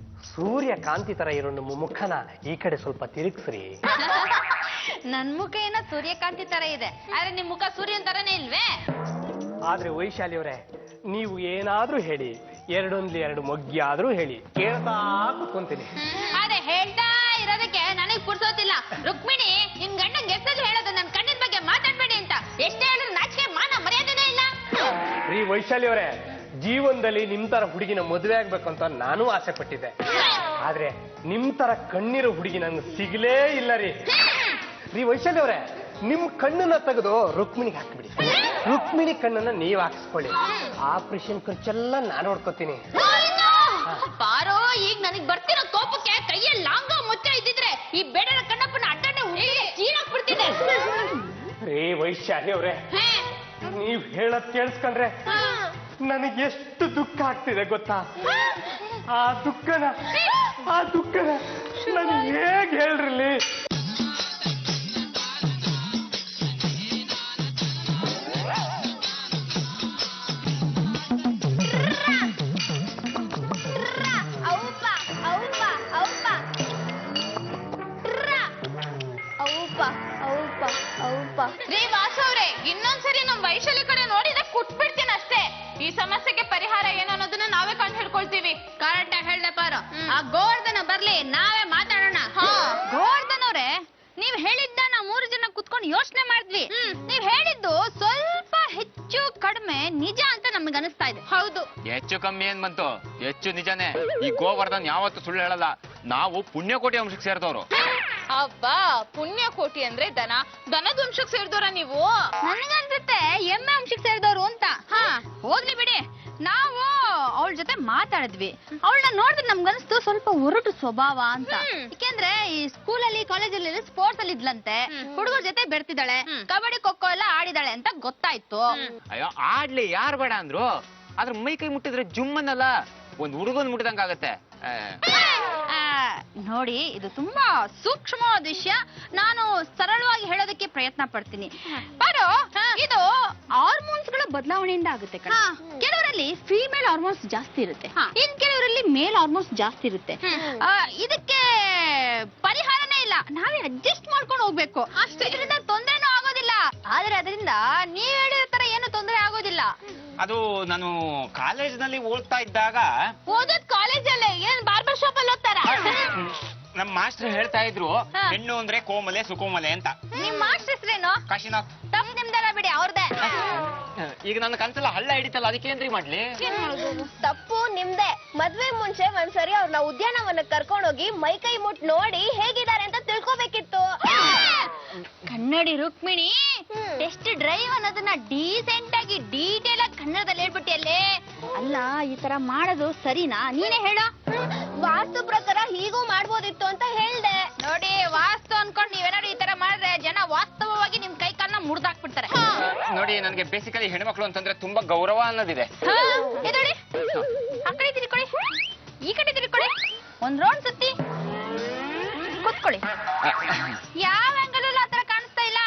[SPEAKER 6] ಸೂರ್ಯ ಕಾಂತಿ ತರ ಇರೋ ನಿಮ್ಮ ಮುಖನ ಈ ಕಡೆ ಸ್ವಲ್ಪ ತಿರುಗಿಸ್ರಿ.
[SPEAKER 2] ನನ್ ಮುಖ ಏನೋ ಸೂರ್ಯಕಾಂತಿ ತರ ಇದೆ, ಆದ್ರೆ ನಿಮ್ ಮುಖ ಸೂರ್ಯನ್ ತರನೇ ಇಲ್ವೇ?
[SPEAKER 6] ಆದ್ರೆ ವೈಶಾಲಿ ಅವರೇ, ನೀವು ಏನಾದ್ರೂ ಹೇಳಿ, ಎರಡೊಂದ್ಲಿ ಎರಡು ಮೊಗ್ಗಿ ಆದ್ರೂ ಹೇಳಿ, ಕೇಳ್ತಾ ಕೂತ್ಕೊಂತೀನಿ.
[SPEAKER 2] ಅದೇ ಹೇಳ್ತಾ ಇರೋದಕ್ಕೆ ನನಗ್ ಪುರ್ಸೋತಿಲ್ಲ. ರುಕ್ಮಿಣಿ, ನಿಮ್ ಗಂಡಂಗೆ ಎಷ್ಟಲ್ಲಿ ಹೇಳೋದು ನನ್ ಕಣ್ಣಿನ ಬಗ್ಗೆ ಮಾತಾಡ್ಬೇಡಿ ಅಂತ? ಎಷ್ಟೇ ಹೇಳಿದ್ರು ನಾಚಿಕೆ ಮಾನ ಮರ್ಯಾದೆನೇ ಇಲ್ಲ.
[SPEAKER 6] ರೀ ವೈಶಾಲಿ ಅವರೇ, ಜೀವನದಲ್ಲಿ ನಿಮ್ ತರ ಹುಡುಗಿನ ಮದುವೆ ಆಗ್ಬೇಕಂತ ನಾನು ಆಸೆ ಪಟ್ಟಿದ್ದೆ. ಆದ್ರೆ ನಿಮ್ ತರ ಕಣ್ಣಿರೋ ಹುಡುಗಿ ನಂಗೆ ಸಿಗ್ಲೇ ಇಲ್ಲ ರೀ. ರೀ ವೈಶಾಲಿ ಅವರೇ, ನಿಮ್ ಕಣ್ಣನ್ನ ತೆಗೆದು ರುಕ್ಮಿಣಿಗೆ ಹಾಕ್ಬಿಡಿ. ರುಕ್ಮಿಣಿ ಕಣ್ಣನ್ನ ನೀವ್ ಹಾಕಿಸ್ಕೊಳ್ಳಿ. ಆಪರೇಷನ್ ಖರ್ಚೆಲ್ಲ ನಾನು ನೋಡ್ಕೋತೀನಿ.
[SPEAKER 2] ಪಾರೋ, ಈಗ ನನಗ್ ಬರ್ತಿರೋ ಕೋಪಕ್ಕೆ ಕೈಯಲ್ಲಿ ಲಾಂಗ ಮುಚ್ಚ ಇದ್ದಿದ್ರೆ ಈ ಬೇಡರ ಕಣ್ಣಪ್ಪನ ಅಡ್ಡನೆ ಚೀರಾಕ್ಬಿಡ್ತಿದೆ.
[SPEAKER 6] ರೀ ವೈಶಾಲಿ ಅವ್ರೆ, ನೀವ್ ಹೇಳದ್ ಕೇಳಿಸ್ಕೊಂಡ್ರೆ ನನಗೆ ಎಷ್ಟು ದುಃಖ ಆಗ್ತಿದೆ ಗೊತ್ತಾ? ಆ ದುಃಖನ ನಾನು ಹೇಗ್ ಹೇಳ್ರಿಲಿ?
[SPEAKER 1] ರೀ ವಾಸು ಅವ್ರೆ, ಇನ್ನೊಂದ್ಸರಿ ನಮ್ ವೈಶಾಲಿ ಕಡೆ ನೋಡಿದ್ರೆ ಕುಟ್ಬಿಡ್ತೀನಿ ಅಷ್ಟೇ. ಈ ಸಮಸ್ಯೆಗೆ ಪರಿಹಾರ ಏನು ಅನ್ನೋದನ್ನ ನಾವೇ ಕಂಡು ಹಿಡ್ಕೊಳ್ತೀವಿ.
[SPEAKER 2] ಕರೆಕ್ಟ್ ಆಗಿ ಗೋವರ್ಧನ ಬರ್ಲಿ, ನಾವೇ ಮಾತಾಡೋಣ. ಗೋವರ್ಧನ್ ಅವ್ರೆ, ನೀವ್ ಹೇಳಿದ್ದ ನಾವು 3 ಜನ ಕುತ್ಕೊಂಡು ಯೋಚನೆ ಮಾಡಿದ್ವಿ. ನೀವ್ ಹೇಳಿದ್ದು ಸ್ವಲ್ಪ ಹೆಚ್ಚು ಕಡಿಮೆ ನಿಜ ಅಂತ ನಮ್ಗೆ ಅನಿಸ್ತಾ ಇದೆ. ಹೌದು,
[SPEAKER 5] ಹೆಚ್ಚು ಕಮ್ಮಿ ಏನ್ ಬಂತು, ಹೆಚ್ಚು ನಿಜಾನೇ. ಈ ಗೋವರ್ಧನ್ ಯಾವತ್ತು ಸುಳ್ಳು ಹೇಳಲ್ಲ. ನಾವು ಪುಣ್ಯಕೋಟಿ ವಂಶಕ್ಕೆ ಸೇರಿದವರು.
[SPEAKER 1] ಅಬ್ಬಾ, ಪುಣ್ಯಕೋಟಿ ಅಂದ್ರೆ ದನದ ವಂಶಕ್ಕೆ ಸೇರಿದವರ ನೀವು?
[SPEAKER 2] ನನಗನ್ಸುತ್ತೆ ಎಮ್ಮೆ ವಂಶಕ್ಕೆ ಸೇರಿದವರು ಅಂತ. ಹೋಗ್ಲಿ ಬಿಡಿ. ನಾವು ಅವಳ ಜೊತೆ ಮಾತಾಡಿದ್ವಿ. ಅವಳನ್ನ ನೋಡಿದ್ರೆ ನಮ್ಗನ್ಸ್ತು ಸ್ವಲ್ಪ ಒರಟು ಸ್ವಭಾವ ಅಂತ. ಯಾಕೆಂದ್ರೆ ಈ ಸ್ಕೂಲಲ್ಲಿ ಕಾಲೇಜಲ್ಲಿ ಸ್ಪೋರ್ಟ್ಸ್ ಅಲ್ಲಿ ಇದ್ಲಂತೆ, ಹುಡುಗರ ಜೊತೆ ಬೆರ್ತಿದ್ದಾಳೆ, ಕಬಡ್ಡಿ ಖೋಖೋ ಎಲ್ಲ ಆಡಿದಾಳೆ ಅಂತ ಗೊತ್ತಾಯ್ತು.
[SPEAKER 5] ಅಯ್ಯೋ, ಆಡ್ಲಿ, ಯಾರು ಬೇಡ ಅಂದ್ರು. ಆದ್ರೆ ಮೈ ಕೈ ಮುಟ್ಟಿದ್ರೆ ಜುಮ್ಮನ್ನಲ್ಲ, ಒಂದ್ ಹುಡುಗನ್ ಮುಟ್ಟಿದಂಗಾಗತ್ತೆ.
[SPEAKER 2] ನೋಡಿ, ಇದು ತುಂಬಾ ಸೂಕ್ಷ್ಮವಾದ ವಿಷಯ. ನಾನು ಸರಳವಾಗಿ ಹೇಳೋದಕ್ಕೆ ಪ್ರಯತ್ನ ಪಡ್ತೀನಿ. ಬರೋ ಇದು ಹಾರ್ಮೋನ್ಸ್ ಗಳ ಬದಲಾವಣೆಯಿಂದ ಆಗುತ್ತೆ ಕಣ. ಕೆಲವರಲ್ಲಿ ಫೀಮೇಲ್ ಹಾರ್ಮೋನ್ಸ್ ಜಾಸ್ತಿ ಇರುತ್ತೆ, ಇನ್ ಕೆಲವರಲ್ಲಿ ಮೇಲ್ ಹಾರ್ಮೋನ್ಸ್ ಜಾಸ್ತಿ ಇರುತ್ತೆ. ಇದಕ್ಕೆ ಪರಿಹಾರನೇ ಇಲ್ಲ, ನಾವೇ ಅಡ್ಜಸ್ಟ್ ಮಾಡ್ಕೊಂಡು ಹೋಗ್ಬೇಕು. ಇದರಿಂದ ತೊಂದರೆನೂ ಆಗೋದಿಲ್ಲ. ಆದ್ರೆ ಅದರಿಂದ ನೀವ್ ಹೇಳಿದ ತರ ಏನು ತೊಂದರೆ ಆಗೋದಿಲ್ಲ.
[SPEAKER 5] ಅದು ನಾನು ಕಾಲೇಜ್ನಲ್ಲಿ ಓದ್ತಾ ಇದ್ದಾಗ
[SPEAKER 1] ಓದೋದ್ ಕಾಲೇಜಲ್ಲೇ, ಏನ್ ಬಾರ್ಬರ್ ಶಾಪ್ ಅಲ್ಲಿ ಓದ್ತಾರ?
[SPEAKER 5] ನಮ್ ಮಾಸ್ಟರ್ ಹೇಳ್ತಾ ಇದ್ರು, ಹೆಣ್ಣು ಅಂದ್ರೆ ಕೋಮಲೆ ಸುಕೋಮಲೆ ಅಂತ.
[SPEAKER 2] ನಿಮ್ ಮಾಸ್ಟರ್ ಹೆಸರೇನು?
[SPEAKER 5] ಕಾಶಿನಾಥ್.
[SPEAKER 2] ತಪ್ಪು ನಿಮ್ದಲ್ಲ ಬಿಡಿ, ಅವ್ರದೇ.
[SPEAKER 5] ಈಗ ನನ್ನ ಕನ್ಸಲ್ಲ ಹಳ್ಳ ಹಿಡಿತಲ್ಲ, ಅದಕ್ಕೇನ್ರಿ ಮಾಡ್ಲಿ?
[SPEAKER 4] ತಪ್ಪು ನಿಮ್ದೆ. ಮದ್ವೆ ಮುಂಚೆ ಒಂದ್ಸರಿ ಅವ್ರನ್ನ ಉದ್ಯಾನವನಕ್ಕೆ ಕರ್ಕೊಂಡೋಗಿ ಮೈ ಕೈ ಮುಟ್ ನೋಡಿ ಹೇಗಿದ್ದಾರೆ ಅಂತ ತಿಳ್ಕೊಬೇಕಿತ್ತು.
[SPEAKER 2] ಕನ್ನಡಿ ರುಕ್ಮಿಣಿ, ಟೆಸ್ಟ್ ಡ್ರೈವ್ ಅನ್ನೋದನ್ನ ಡೀಸೆಂಟ್ ಆಗಿ ಡೀಟೇಲ್ ಆಗಿ ಕನ್ನಡದಲ್ಲಿ ಹೇಳ್ಬಿಟ್ಟಿಯಲ್ಲೇ. ಅಲ್ಲ, ಈ ತರ ಮಾಡೋದು ಸರಿನಾ? ನೀನೇ ಹೇಳ.
[SPEAKER 4] ವಾಸ್ತು ಪ್ರಕಾರ ಹೀಗೂ ಮಾಡ್ಬೋದಿತ್ತು ಅಂತ ಹೇಳ್ದೆ.
[SPEAKER 2] ನೋಡಿ, ವಾಸ್ತು ಅನ್ಕೊಂಡು ನೀವೇನಾದ್ರು ಈ ತರ ಮಾಡಿದ್ರೆ ಜನ ವಾಸ್ತವವಾಗಿ ನಿಮ್ ಕೈ ಕಾಲನ್ನ ಮುರಿದಾಕ್ಬಿಡ್ತಾರೆ.
[SPEAKER 5] ನೋಡಿ, ನನ್ಗೆ ಬೇಸಿಕಲಿ ಹೆಣ್ಮಕ್ಳು ಅಂತಂದ್ರೆ ತುಂಬಾ ಗೌರವ ಅನ್ನೋದಿದೆ.
[SPEAKER 2] ನೋಡಿ, ಆ ಕಡೆ ತಿರ್ಕೊಳ್ಳಿ, ಈ ಕಡೆ ತಿರ್ಕೊಳ್ಳಿ, ಒಂದ್ ರೌಂಡ್ ಸುತ್ತಿ ಕೂತ್ಕೊಳ್ಳಿ. ಯಾವ ಆಂಗಲ್ ಆ ತರ ಕಾಣಿಸ್ತಾ ಇಲ್ಲ.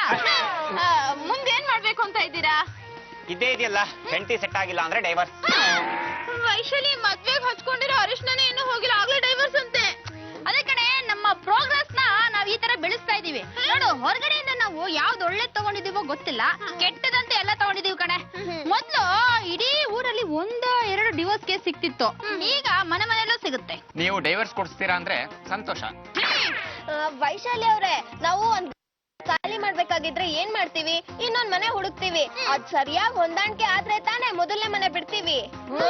[SPEAKER 1] ಮುಂದೆ ಏನ್ ಮಾಡ್ಬೇಕು ಅಂತ ಇದ್ದೀರಾ?
[SPEAKER 5] ಇದೇ ಇದೆಯಲ್ಲ, ಹೆಂಡತಿ ಸೆಟ್ ಆಗಿಲ್ಲ ಅಂದ್ರೆ ಡೈವರ್ಸ್.
[SPEAKER 1] ವೈಶಾಲಿ ಮದ್ವೆಗೆ ಹಚ್ಕೊಂಡಿರೋ ಅರಿಶಿಣನೇ ಇನ್ನೂ ಹೋಗಿಲ್ಲ, ಆಗ್ಲೇ ಡೈವರ್ಸ್ ಅಂತೆ.
[SPEAKER 2] ಅದೇ ಕಡೆ, ನಮ್ಮ ಪ್ರೋಗ್ರೆಸ್ ನ ನಾವ್ ಈ ತರ ಬೆಳೆಸ್ತಾ ಇದೀವಿ. ನೋಡು, ಹೊರಗಡೆಯಿಂದ ನಾವು ಯಾವ್ದು ಒಳ್ಳೆ ತಗೊಂಡಿದೀವೋ ಗೊತ್ತಿಲ್ಲ, ಕೆಟ್ಟದಂತೆ ಎಲ್ಲ ತಗೊಂಡಿದೀವಿ ಕಣೆ. ಮೊದ್ಲು ಇಡೀ ಊರಲ್ಲಿ 1-2 ಡಿವೋರ್ಸ್ ಕೇಸ್ ಸಿಕ್ತಿತ್ತು, ಈಗ ಮನೆ ಮನೆಯಲ್ಲೂ ಸಿಗುತ್ತೆ.
[SPEAKER 5] ನೀವು ಡೈವರ್ಸ್ ಕೊಡಿಸ್ತೀರಾ ಅಂದ್ರೆ ಸಂತೋಷ.
[SPEAKER 4] ವೈಶಾಲಿ ಅವ್ರೆ, ನಾವು ಒಂದ್ ಖಾಲಿ ಮಾಡ್ಬೇಕಾಗಿದ್ರೆ ಏನ್ ಮಾಡ್ತೀವಿ? ಇನ್ನೊಂದ್ ಮನೆ ಹುಡುಕ್ತಿವಿ. ಅದ್ ಸರಿಯಾಗಿ ಹೊಂದಾಣಿಕೆ ಆದ್ರೆ ತಾನೇ ಮೊದಲನೇ ಮನೆ ಬಿಡ್ತೀವಿ.
[SPEAKER 2] ಓ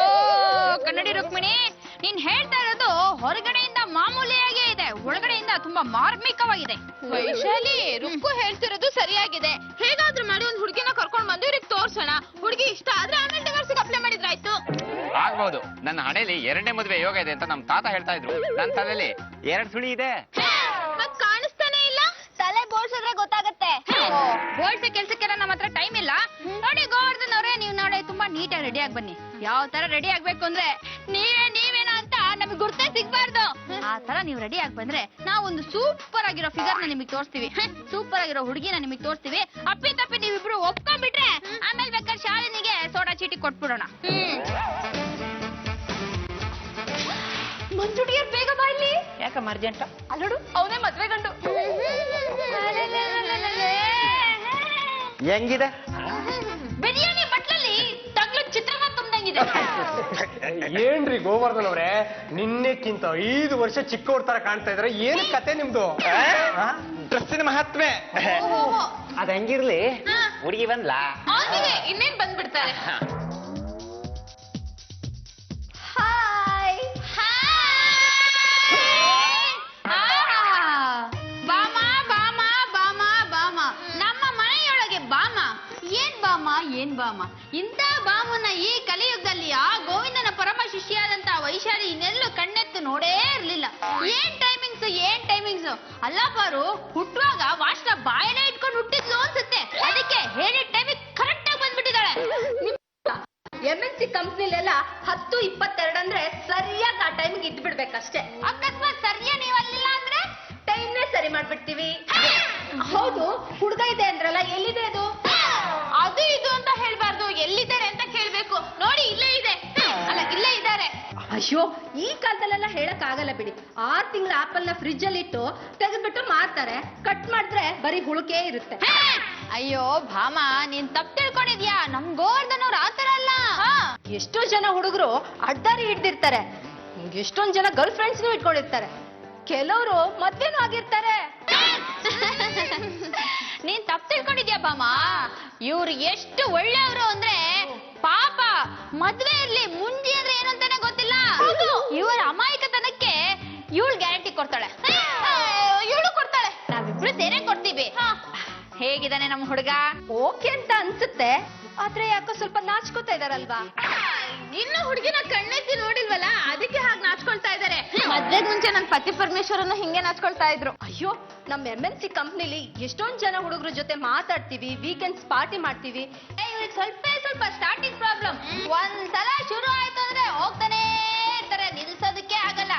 [SPEAKER 2] ಕನ್ನಡಿ ರುಕ್ಮಿಣಿ, ನೀನ್ ಹೇಳ್ತಾ ಇರೋದು ಹೊರಗಡೆಯಿಂದ ಮಾಮೂಲಿಯಾಗೇ ಇದೆ, ಒಳಗಡೆಯಿಂದ ತುಂಬಾ ಮಾರ್ಮಿಕವಾಗಿದೆ.
[SPEAKER 1] ವೈಶಾಲಿ, ರುಕ್ಕು ಹೇಳ್ತಿರೋದು ಸರಿಯಾಗಿದೆ. ಹೇಗಾದ್ರೂ ಮಾಡಿ ಒಂದ್ ಹುಡುಗಿನ ಕರ್ಕೊಂಡ್ ಬಂದು ಇವ್ರಿಗೆ ತೋರ್ಸೋಣ. ಹುಡುಗಿ ಇಷ್ಟ ಆದ್ರೆ ಆಮೇಲೆ ಡಿವೋರ್ಸ್ ಅಪ್ಲೈ ಮಾಡಿದ್ರಾಯ್ತು.
[SPEAKER 5] ಆಗ್ಬಹುದು. ನನ್ನ ಹಣೆಯಲ್ಲಿ 2ನೇ ಮದುವೆ ಯೋಗ ಇದೆ ಅಂತ ನಮ್ ತಾತ ಹೇಳ್ತಾ ಇದ್ರು. ನನ್ನ ತಲೆಯಲ್ಲಿ 2 ಸುಳಿ ಇದೆ.
[SPEAKER 1] ಮತ್ ಕಾಣಿಸ್ತಾನೆ ಇಲ್ಲ.
[SPEAKER 4] ತಲೆ ಬೋಳ್ಸಿದ್ರೆ ಗೊತ್ತಾಗತ್ತೆ.
[SPEAKER 2] ಬೋಳ್ಸೆ ಕೆಲ್ಸಕ್ಕೆಲ್ಲ ನಮ್ಮ ಹತ್ರ ಟೈಮ್ ಇಲ್ಲ. ನೋಡಿ ಗೋವರ್ಧನ್ ಅವರೇ, ನೀವು ನಾಳೆ ತುಂಬಾ ನೀಟಾಗಿ ರೆಡಿ ಆಗಿ ಬನ್ನಿ. ಯಾವ ತರ ರೆಡಿ ಆಗ್ಬೇಕು ಅಂದ್ರೆ ನೀವೇನೋ ಅಂತ ನಮಗೆ ಗುರ್ತೇ ಸಿಗ್ಬಾರ್ದು. ಆ ತರ ನೀವು ರೆಡಿ ಆಗಿ ಬಂದ್ರೆ ನಾವೊಂದು ಸೂಪರ್ ಆಗಿರೋ ಫಿಗರ್ ನ ನಿಮಗೆ ತೋರಿಸ್ತೀವಿ, ಸೂಪರ್ ಆಗಿರೋ ಹುಡುಗಿನ ನಿಮಗೆ ತೋರಿಸ್ತೀವಿ. ಅಪ್ಪಿ ತಪ್ಪಿ ನೀವಿಬ್ರು ಒಪ್ಕೊಂಡ್ಬಿಟ್ರೆ ಆಮೇಲೆ ಬೇಕಾದ್ರೆ ಶಾಲಿನಿಗೆ ಸೋಡಾ ಚೀಟಿ ಕೊಟ್ಬಿಡೋಣ.
[SPEAKER 1] ಮಂಜುಡಿಯರ್ ಬೇಗ ಬಾ ಇಲ್ಲಿ.
[SPEAKER 8] ಯಾಕಮ್ಮ ಅರ್ಜೆಂಟ್?
[SPEAKER 1] ಅಲ್ಲೋಡು, ಅವನೇ ಮದ್ವೆ ಗಂಡು.
[SPEAKER 7] ಹೆಂಗಿದೆ?
[SPEAKER 2] ಬಿರಿಯಾನಿ ಬಟ್ಲಲ್ಲಿ ತಗ್ಲು ಚಿತ್ರಾನ್ನ ತುಂಬ್ದಂಗಿದೆ.
[SPEAKER 6] ಏನ್ರಿ ಗೋವರ್ಧನ್ ಅವ್ರೆ, ನಿನ್ನೆಕ್ಕಿಂತ 5 ವರ್ಷ ಚಿಕ್ಕವ್ರ ತರ ಕಾಣ್ತಾ ಇದಾರೆ. ಏನ್ ಕತೆ ನಿಮ್ದು?
[SPEAKER 7] ಡ್ರೆಸ್ಸಿನ ಮಹತ್ವೆ ಅದ್ ಹೆಂಗಿರ್ಲಿ, ಹುಡುಗಿ ಬಂದ್ಲಾ?
[SPEAKER 1] ಅವನಿಗೆ ಇನ್ನೇನ್ ಬಂದ್ಬಿಡ್ತಾರೆ.
[SPEAKER 4] ಹಾಯ್.
[SPEAKER 2] ಬಾಮ ಬಾಮ ಬಾಮ ಬಾಮ, ನಮ್ಮ ಮನೆಯೊಳಗೆ ಬಾಮ. ಏನ್ ಬಾಮ, ಇಂಥ ಬಾಮನ ಈ ಕಲಿಯುಗದಲ್ಲಿ ಆ ಗೋವಿಂದನ ಪರಮ ಶಿಷ್ಯಾದಂತ ವೈಶಾಲಿ ಇನ್ನೆಲ್ಲೂ ಕಣ್ಣೆತ್ತು ನೋಡೇ ಇರ್ಲಿಲ್ಲ. ಏನ್ ಟೈಮಿಂಗ್ಸ್ ಅಲ್ಲ ಪಾರು, ಹುಟ್ಟುವಾಗ ವಾಶ್ನ ಬಾಯಲ್ಲೇ ಇಟ್ಕೊಂಡು ಹುಟ್ಟಿದ್ಲು ಅನ್ಸುತ್ತೆ. ಅದಕ್ಕೆ ಹೇಳಿದ ಟೈಮಿಗೆ ಕರೆಕ್ಟ್ ಆಗಿ ಬಂದ್ಬಿಟ್ಟಿದ್ದಾಳೆ.
[SPEAKER 3] MNC ಕಂಪ್ನಿಲೆಲ್ಲ 10:22 ಅಂದ್ರೆ ಸರಿಯಾಗಿ ಆ ಟೈಮಿಗೆ ಇಟ್ಬಿಡ್ಬೇಕಷ್ಟೇ.
[SPEAKER 2] ಅಕಸ್ಮಾತ್ ಸರಿಯಾ ನೀವು ಅಲ್ಲಿಲ್ಲ ಅಂದ್ರೆ
[SPEAKER 3] ಟೈಮ್ನೇ ಸರಿ ಮಾಡ್ಬಿಡ್ತೀವಿ. ಹೌದು, ಹುಡುಗ ಇದೆ ಅಂದ್ರಲ್ಲ, ಎಲ್ಲಿದೆ ಅದು?
[SPEAKER 1] ಅದು ಇದು ಅಂತ ಹೇಳ್ಬಾರ್ದು, ಎಲ್ಲಿದ್ದಾರೆ ಅಂತ ಕೇಳ್ಬೇಕು. ನೋಡಿ, ಇಲ್ಲೇ ಇದೆ. ಅಲ್ಲ, ಇಲ್ಲೇ ಇದ್ದಾರೆ.
[SPEAKER 3] ಅಯ್ಯೋ, ಈ ಕಾಲದಲ್ಲೆಲ್ಲ ಹೇಳಕ್ ಆಗಲ್ಲ ಬಿಡಿ. 6 ತಿಂಗಳ ಆಪಲ್ ನ ಫ್ರಿಜ್ ಅಲ್ಲಿ ಇಟ್ಟು ತೆಗೆದ್ಬಿಟ್ಟು ಮಾರ್ತಾರೆ. ಕಟ್ ಮಾಡಿದ್ರೆ ಬರೀ ಹುಳುಕೇ ಇರುತ್ತೆ.
[SPEAKER 2] ಅಯ್ಯೋ ಭಾಮ, ನೀನ್ ತಪ್ಪು ತಿಳ್ಕೊಂಡಿದ್ಯಾ. ನಮ್ ಗೋವರ್ಧನ್ ಅವ್ರು ಆತರ ಅಲ್ಲ.
[SPEAKER 3] ಎಷ್ಟೋ ಜನ ಹುಡುಗರು ಅಡ್ಡಾರಿ ಹಿಡ್ದಿರ್ತಾರೆ. ಎಷ್ಟೊಂದ್ ಜನ ಗರ್ಲ್ ಫ್ರೆಂಡ್ಸ್ನು ಇಟ್ಕೊಂಡಿರ್ತಾರೆ, ಕೆಲವರು ಮದ್ವೆನೂ ಆಗಿರ್ತಾರೆ.
[SPEAKER 2] ನೀನ್ ತಪ್ಪು ತಿಳ್ಕೊಂಡಿದ್ಯಾ ಬಾಮ. ಇವ್ರು ಎಷ್ಟು ಒಳ್ಳೆಯವರು ಅಂದ್ರೆ ಪಾಪ ಮದ್ವೆ ಇರ್ಲಿ ಮುಂಜಿ ಅಂದ್ರೆ ಏನಂತಾನೆ ಗೊತ್ತಿಲ್ಲ. ಇವರ ಅಮಾಯಕತನಕ್ಕೆ ಇವಳು ಗ್ಯಾರಂಟಿ ಕೊಡ್ತಾಳೆ, ಇವಳು ಕೊಡ್ತಾಳೆ, ನಾವಿಬ್ರು ಸೇರೆ ಕೊಡ್ತೀವಿ. ಹೇಗಿದ್ದಾನೆ ನಮ್ಮ ಹುಡುಗ?
[SPEAKER 3] ಓಕೆ ಅಂತ ಅನ್ಸುತ್ತೆ, ಆದ್ರೆ ಯಾಕೋ ಸ್ವಲ್ಪ ನಾಚ್ಕೋತಾ ಇದಾರಲ್ವಾ?
[SPEAKER 1] ಇನ್ನು ಹುಡುಗಿನ ಕಣ್ಣೆತ್ತಿ ನೋಡಿಲ್ವಲ್ಲ, ಅದಕ್ಕೆ ಹಾಗೆ ನಾಚ್ಕೊಳ್ತಾ ಇದಾರೆ. ಮದ್ವೆಗ್ ಮುಂಚೆ ನನ್ ಪತಿ ಪರಮೇಶ್ವರನ್ನು ಹಿಂಗೆ ನಾಚ್ಕೊಳ್ತಾ ಇದ್ರು.
[SPEAKER 3] ಅಯ್ಯೋ, ನಮ್ಮ MNC ಕಂಪ್ನಿಲಿ ಎಷ್ಟೊಂದ್ ಜನ ಹುಡುಗರ ಜೊತೆ ಮಾತಾಡ್ತೀವಿ, ವೀಕೆಂಡ್ಸ್ ಪಾರ್ಟಿ ಮಾಡ್ತೀವಿ.
[SPEAKER 2] ಇವ್ರಿಗೆ ಸ್ವಲ್ಪ ಸ್ಟಾರ್ಟಿಂಗ್ ಪ್ರಾಬ್ಲಮ್. ಒಂದ್ಸಲ ಶುರು ಆಯ್ತು ಅಂದ್ರೆ ಹೋಗ್ತಾನೆ ಇರ್ತಾರೆ, ನಿಲ್ಸೋದಕ್ಕೆ ಆಗಲ್ಲ.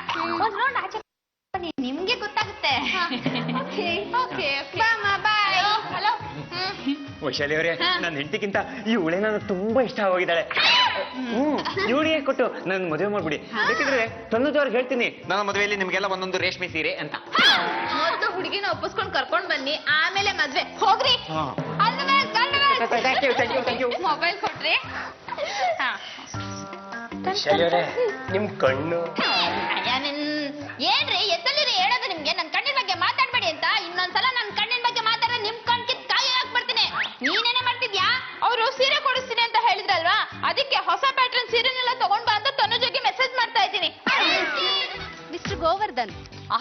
[SPEAKER 2] ಒಂದ್ ರೌಂಡ್ ಆಚೆ ನಿಮ್ಗೆ ಗೊತ್ತಾಗುತ್ತೆ. ಹಲೋ.
[SPEAKER 7] ವೈಶಾಲಿ ಅವರೇ, ನನ್ನ ಹೆಂಡತಿಗಿಂತ ಈ ಉಳೆ ನಾನು ತುಂಬಾ ಇಷ್ಟ ಹೋಗಿದ್ದಾಳೆ. ಇವಳಿಗೆ ಕೊಟ್ಟು ನನ್ನ ಮದುವೆ ಮಾಡ್ಬಿಡಿ. ಬೇಕಿದ್ರೆ ತನ್ನದವ್ರಿಗೆ ಹೇಳ್ತೀನಿ, ನನ್ನ ಮದುವೆಯಲ್ಲಿ ನಿಮ್ಗೆಲ್ಲ ಒಂದೊಂದು ರೇಷ್ಮೆ ಸೀರೆ ಅಂತ.
[SPEAKER 1] ಮೊದ್ಲು ಹುಡುಗಿನ ಒಪ್ಪಿಸ್ಕೊಂಡ್ ಕರ್ಕೊಂಡ್ ಬನ್ನಿ, ಆಮೇಲೆ ಮದ್ವೆ. ಹೋಗ್ರಿ. ಮೊಬೈಲ್ ಕೊಟ್ರಿ.
[SPEAKER 6] ವೈಶಾಲಿ ಅವರೇ, ನಿಮ್ ಕಣ್ಣು.
[SPEAKER 2] ಏನ್ರಿ ಎತ್ತಲ್ಲಿರಿ ಹೇಳೋದು ನಿಮ್ಗೆ? ನನ್ ಕಣ್ಣಿನ ಬಗ್ಗೆ ಮಾತಾಡ್ಬೇಡಿ ಅಂತ. ಇನ್ನೊಂದ್ಸಲ ನನ್ ಕಣ್ಣಿನ ಬಗ್ಗೆ ಮಾತಾಡ್ರೆ ನಿಮ್ ಕಣ್ ಕಿತ್ ಕಾಯಿ ಹಾಕ್ಬಿಡ್ತೀನಿ. ನೀನೇನೇ ಮಾಡ್ತಿದ್ಯಾ?
[SPEAKER 1] ಅವ್ರು ಸೀರೆ ಕೊಡಿಸ್ತೀನಿ ಅಂತ ಹೇಳಿದ್ರಲ್ವಾ, ಅದಕ್ಕೆ ಹೊಸ ಪ್ಯಾಟರ್ನ್ ಸೀರೆನೆಲ್ಲ ತಗೊಂಡ್ ಬಾ ಅಂತ ತನುಜಗೆ ಮೆಸೇಜ್ ಮಾಡ್ತಾ ಇದ್ದೀನಿ.
[SPEAKER 3] ಮಿಸ್ಟರ್ ಗೋವರ್ಧನ್,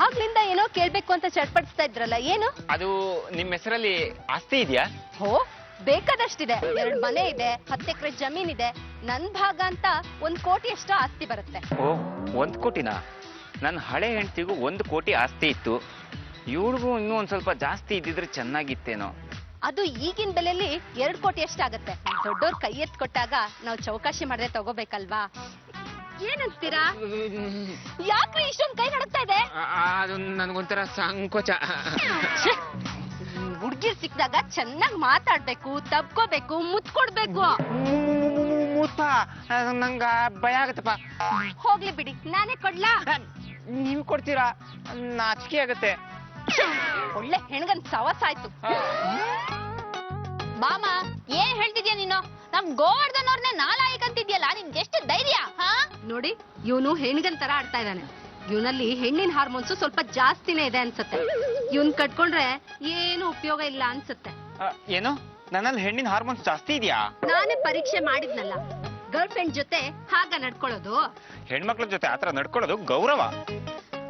[SPEAKER 3] ಆಗ್ಲಿಂದ ಏನೋ ಕೇಳ್ಬೇಕು ಅಂತ ಚಡ್ಪಡಿಸ್ತಾ ಇದ್ರಲ್ಲ, ಏನು?
[SPEAKER 7] ಅದು ನಿಮ್ಮ ಹೆಸರಲ್ಲಿ ಆಸ್ತಿ ಇದೆಯಾ?
[SPEAKER 3] ಹೋ, ಬೇಕಾದಷ್ಟಿದೆ. 2 ಮನೆ ಇದೆ, 10 ಎಕರೆ ಜಮೀನಿದೆ. ನನ್ ಭಾಗ ಅಂತ 1 ಕೋಟಿಯಷ್ಟು ಆಸ್ತಿ ಬರುತ್ತೆ.
[SPEAKER 5] ಓ, 1 ಕೋಟಿನಾ? ನನ್ನ ಹಳೆ ಹೆಂಡತಿಗೂ 1 ಕೋಟಿ ಆಸ್ತಿ ಇತ್ತು. ಇವಳಿಗೂ ಇನ್ನೂ ಒಂದ್ ಸ್ವಲ್ಪ ಜಾಸ್ತಿ ಇದ್ದಿದ್ರೆ ಚೆನ್ನಾಗಿತ್ತೇನೋ.
[SPEAKER 3] ಅದು ಈಗಿನ ಬೆಲೆಯಲ್ಲಿ 2 ಕೋಟಿ ಎಷ್ಟಾಗತ್ತೆ. ದೊಡ್ಡೋರ್ ಕೈ ಎತ್ ಕೊಟ್ಟಾಗ ನಾವು ಚೌಕಾಶಿ ಮಾಡದೆ ತಗೋಬೇಕಲ್ವಾ? ಏನಂತೀರಾ? ಯಾಕ್ರಿ ಇಷ್ಟೊಂದು ಕೈ ನಡುತ್ತಾ ಇದೆ?
[SPEAKER 5] ಅದು ನನಗೊಂಥರ ಸಂಕೋಚ.
[SPEAKER 3] ಹುಡ್ಗಿರ್ ಸಿಕ್ಕಿದಾಗ ಚೆನ್ನಾಗಿ ಮಾತಾಡ್ಬೇಕು, ತಬ್ಕೋಬೇಕು, ಮುತ್ಕೊಡ್ಬೇಕು.
[SPEAKER 5] ನಂಗ ಭಯ ಆಗತ್ತಪ್ಪ.
[SPEAKER 3] ಹೋಗ್ಲಿ ಬಿಡಿ, ನಾನೇ ಕೊಡ್ಲಾ?
[SPEAKER 5] ನೀವು ಕೊಡ್ತೀರಾ? ನಾಚಿಕೆ ಆಗತ್ತೆ.
[SPEAKER 3] ಒಳ್ಳೆ ಹೆಣ್ಗನ್ ಸವಸ್ ಆಯ್ತು.
[SPEAKER 2] ಬಾಮ, ಏನ್ ಹೇಳ್ತಿದ್ಯಾ ನೀನು? ನಮ್ ಗೋವರ್ಧನ್ ಅವ್ರನ್ನೇ ನಾಲಾಯಕ್ ಅಂತಿದ್ಯಲ್ಲ, ನಿನ್ಗೆ ಎಷ್ಟು ಧೈರ್ಯ?
[SPEAKER 3] ನೋಡಿ, ಇವನು ಹೆಣ್ಗನ್ ತರ ಆಡ್ತಾ ಇದ್ದಾನೆ. ಇವನಲ್ಲಿ ಹೆಣ್ಣಿನ ಹಾರ್ಮೋನ್ಸ್ ಸ್ವಲ್ಪ ಜಾಸ್ತಿನೇ ಇದೆ ಅನ್ಸುತ್ತೆ. ಇವನ್ ಕಟ್ಕೊಂಡ್ರೆ ಏನು ಉಪಯೋಗ ಇಲ್ಲ ಅನ್ಸುತ್ತೆ.
[SPEAKER 7] ಏನು, ನನ್ನಲ್ಲಿ ಹೆಣ್ಣಿನ ಹಾರ್ಮೋನ್ಸ್ ಜಾಸ್ತಿ ಇದೆಯಾ?
[SPEAKER 3] ನಾನೇ ಪರೀಕ್ಷೆ ಮಾಡಿದ್ನಲ್ಲ. ಗರ್ಲ್ ಫ್ರೆಂಡ್ ಜೊತೆ ಹಾಗ ನಡ್ಕೊಳ್ಳೋದು?
[SPEAKER 7] ಹೆಣ್ಮಕ್ಳ ಜೊತೆ ಆತರ ನಡ್ಕೊಳ್ಳೋದು ಗೌರವ.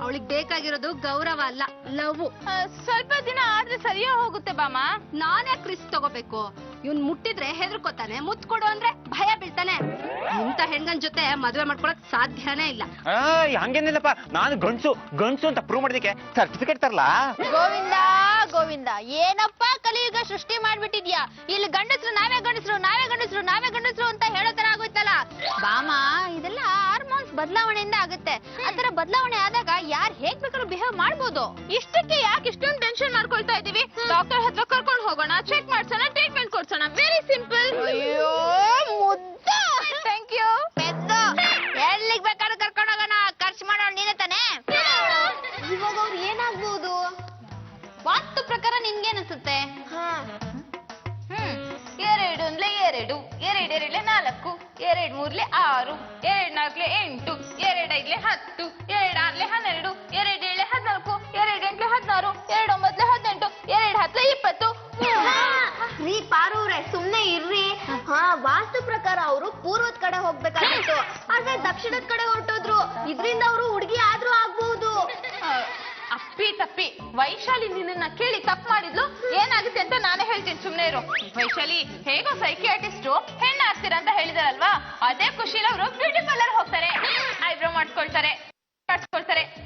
[SPEAKER 3] ಅವಳಿಗೆ ಬೇಕಾಗಿರೋದು ಗೌರವ ಅಲ್ಲ, ಲವ್.
[SPEAKER 1] ಸ್ವಲ್ಪ ದಿನ ಆದ್ರೆ ಸರಿಯಾ ಹೋಗುತ್ತೆ ಬಾಮ.
[SPEAKER 3] ನಾನೇ ಕ್ರಿಸ್ ತಗೋಬೇಕು? ಇವ್ನ್ ಮುಟ್ಟಿದ್ರೆ ಹೆದರ್ಕೋತಾನೆ, ಮುತ್ ಕೊಡು ಅಂದ್ರೆ ಭಯ ಬೀಳ್ತಾನೆ. ಇಂಥ ಹೆಣ್ಗನ್ ಜೊತೆ ಮದ್ವೆ ಮಾಡ್ಕೊಳಕ್ ಸಾಧ್ಯನೇ ಇಲ್ಲ.
[SPEAKER 7] ಹಂಗೇನಿಲ್ಲಪ್ಪ, ನಾನು ಗಂಡ್ಸು ಅಂತ ಪ್ರೂವ್ ಮಾಡೋದಕ್ಕೆ ಸರ್ಟಿಫಿಕೇಟ್ ತರಲಾ?
[SPEAKER 2] ಗೋವಿಂದ ಗೋವಿಂದ, ಏನಪ್ಪ ಕಲಿಯುಗ ಸೃಷ್ಟಿ ಮಾಡ್ಬಿಟ್ಟಿದ್ಯಾ? ಇಲ್ಲಿ ಗಂಡಸ್ರು ನಾವೇ ಗಂಡಸ್ರು ಅಂತ ಹೇಳೋ ತರ ಆಗೋಯ್ತಲ್ಲ. ಬಾಮ, ಇದೆಲ್ಲ ಹಾರ್ಮೋನ್ಸ್ ಬದಲಾವಣೆಯಿಂದ ಆಗುತ್ತೆ. ಆತರ ಬದಲಾವಣೆ ಆದಾಗ ಯಾರ್ ಹೇಗ್ ಬೇಕಾದ್ರೂ ಬಿಹೇವ್ ಮಾಡ್ಬೋದು.
[SPEAKER 1] ಇಷ್ಟಕ್ಕೆ ಯಾಕೆ ಇಷ್ಟೊಂದು ಟೆನ್ಷನ್ ಮಾಡ್ಕೊಳ್ತಾ ಇದೀವಿ? ಡಾಕ್ಟರ್ ಹತ್ರ ಕರ್ಕೊಂಡು ಹೋಗೋಣ, ಚೆಕ್ ಮಾಡ್ಸೋಣ, ಟ್ರೀಟ್ಮೆಂಟ್ ಕೊಡ್ಸೋಣ. Very simple.
[SPEAKER 2] ಅಯ್ಯೋ ಮುದ್ದ,
[SPEAKER 1] ಥ್ಯಾಂಕ್ ಯು.
[SPEAKER 2] ಪೆದ್ದ, ಎಲ್ಲಿಗ್ ಬೇಕಾದ್ರೂ ಕರ್ಕೊಂಡು ಹೋಗೋಣ. ಖರ್ಚು ಮಾಡೋಣ ನೀನೇ ತಾನೆ?
[SPEAKER 4] ಇವಾಗ ಅವ್ರು ಏನಾಗ್ಬೋದು?
[SPEAKER 2] ವಾಸ್ತು ಪ್ರಕಾರ ನಿನ್ಗೇನನ್ಸುತ್ತೆ?
[SPEAKER 1] 2 ಅಂದ್ಲೆ 2, 2 2 4, 2 3 6, 2 4 8, 2 5 10, 2 6 12, 2 7 14, 2 8 16, 2 9 18, 2 10 20.
[SPEAKER 4] ನೀ ಪಾರವ್ರೆ ಸುಮ್ನೆ ಇರ್ರಿ. ವಾಸ್ತು ಪ್ರಕಾರ ಅವರು ಪೂರ್ವದ ಕಡೆ ಹೋಗ್ಬೇಕಾಗಿತ್ತು, ಆದ್ರೆ ದಕ್ಷಿಣದ ಕಡೆ ಹೊರಟೋದ್ರು. ಇದ್ರಿಂದ ಅವರು ಹುಡುಗಿ ಆದ್ರೂ ಆಗ್ಬಹುದು.
[SPEAKER 1] ಅಪ್ಪಿ ತಪ್ಪಿ ವೈಶಾಲಿ ನಿನ್ನ ಕೇಳಿ ತಪ್ಪು ಮಾಡಿದ್ಲು. ಏನಾಗುತ್ತೆ ಅಂತ ನಾನೇ ಹೇಳ್ತೀನಿ, ಸುಮ್ನೆ ಇರು. ವೈಶಾಲಿ ಹೇಗೋ ಸೈಕಿಯಾಟಿಸ್ಟ್ ಹೆಣ್ಣು ಆಗ್ತೀರಾ ಅಂತ ಹೇಳಿದಾರಲ್ವಾ, ಅದೇ ಖುಷಿಲಿ ಅವರು ಬ್ಯೂಟಿ ಪಾರ್ಲರ್ ಹೋಗ್ತಾರೆ, ಐಬ್ರೋ ಮಾಡ್ಕೊಳ್ತಾರೆ,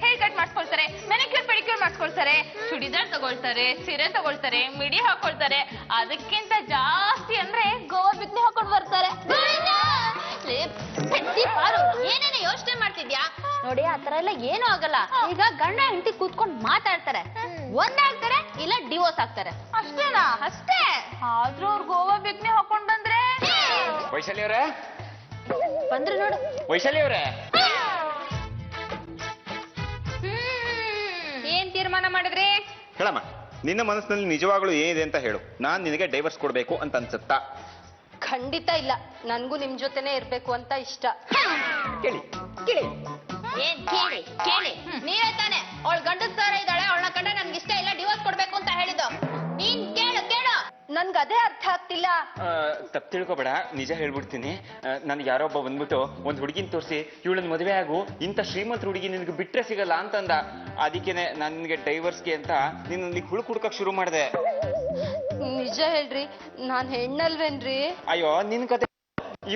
[SPEAKER 1] ಹೇರ್ ಕಟ್ ಮಾಡಿಸ್ಕೊಳ್ತಾರೆ, ಮೆನಿಕ್ಯೂರ್ ಪೆಡಿಕ್ಯೂರ್ ಮಾಡಿಸ್ಕೊಳ್ತಾರೆ, ಚೂಡಿದಾರ್ ತಗೊಳ್ತಾರೆ, ಸೀರೆ ತಗೊಳ್ತಾರೆ, ಮಿಡಿ ಹಾಕೊಳ್ತಾರೆ. ಅದಕ್ಕಿಂತ ಜಾಸ್ತಿ ಅಂದ್ರೆ ಗೋವಾ ಬಿಕ್ನಿ ಹಾಕೊಂಡು ಬರ್ತಾರೆ.
[SPEAKER 2] ಏನೇನೋ ಯೋಚನೆ ಮಾಡ್ತಿದ್ಯಾ? ನೋಡಿ, ಆತರ ಎಲ್ಲ ಏನೂ ಆಗಲ್ಲ. ಈಗ ಗಂಡ ಹೆಂಡತಿ ಕೂತ್ಕೊಂಡು ಮಾತಾಡ್ತಾರೆ, ಒಂದಾಗ್ತಾರೆ ಇಲ್ಲ ಡಿವೋರ್ಸ್ ಆಗ್ತಾರೆ.
[SPEAKER 1] ಅಷ್ಟೇನಾ? ಅಷ್ಟೇ. ಆದ್ರೂ ಅವ್ರು ಗೋವಾ ಬಿಕ್ನಿ ಹಾಕೊಂಡ್ ಬಂದ್ರೆ
[SPEAKER 7] ವೈಶಾಲಿ ಅವರೇ,
[SPEAKER 2] ಬಂದ್ರೆ ನೋಡು.
[SPEAKER 7] ವೈಶಾಲಿ ಅವರೇ,
[SPEAKER 2] ಏನ್ ತೀರ್ಮಾನ ಮಾಡಿದ್ರಿ?
[SPEAKER 9] ಹೇಳಮ್ಮ, ನಿನ್ನ ಮನಸ್ಸಿನಲ್ಲಿ ನಿಜವಾಗ್ಲೂ ಏನಿದೆ ಅಂತ ಹೇಳು. ನಾನ್ ನಿನಗೆ ಡೈವರ್ಸ್ ಕೊಡ್ಬೇಕು ಅಂತ ಅನ್ಸುತ್ತಾ?
[SPEAKER 3] ಖಂಡಿತ ಇಲ್ಲ, ನನ್ಗೂ ನಿಮ್ ಜೊತೆನೆ ಇರ್ಬೇಕು ಅಂತ ಇಷ್ಟ.
[SPEAKER 7] ಕೇಳಿ
[SPEAKER 2] ಏನ್ ಕೇಳಿ ಕೇಳಿ ನೀವೇ ತಾನೆ ಅವಳ ಗಂಡದ ತರ ಇದ್ದಾಳೆ, ಅವಳನ್ನ ಕಂಡ್ರೆ ನನ್ಗೆ ಇಷ್ಟ ಇಲ್ಲ, ಡಿವೋರ್ಸ್ ಕೊಡ್ಬೇಕು ಅಂತ ಹೇಳಿದ್ದು. ನೀನ್ ಕೇಳು ಕೇಳು.
[SPEAKER 3] ನನ್ಗೆ ಅದೇ ಅರ್ಥ ಆಗ್ತಿಲ್ಲ.
[SPEAKER 5] ತಪ್ಪು ತಿಳ್ಕೊಬೇಡ, ನಿಜ ಹೇಳ್ಬಿಡ್ತೀನಿ. ನನ್ಗೆ ಯಾರೋ ಒಬ್ಬ ಬಂದ್ಬಿಟ್ಟು ಒಂದು ಹುಡುಗಿನ ತೋರಿಸಿ ಇವಳನ್ನ ಮದುವೆ ಆಗು, ಇಂಥ ಶ್ರೀಮಂತ ಹುಡುಗಿ ನಿನಗೆ ಬಿಟ್ರೆ ಸಿಗಲ್ಲ ಅಂತಂದ. ಅದಕ್ಕೇನೆ ನನ್ಗೆ ಡೈವರ್ಸ್ಗೆ ಅಂತ ನಿನ್ನ ಹುಡುಕ್ ಹುಡ್ಕಕ್ ಶುರು ಮಾಡಿದೆ.
[SPEAKER 3] ನಿಜ ಹೇಳ್ರಿ, ನಾನ್ ಹೆಣ್ಣಲ್ವೇನ್ರಿ?
[SPEAKER 5] ಅಯ್ಯೋ ನಿನ್ ಕತೆ.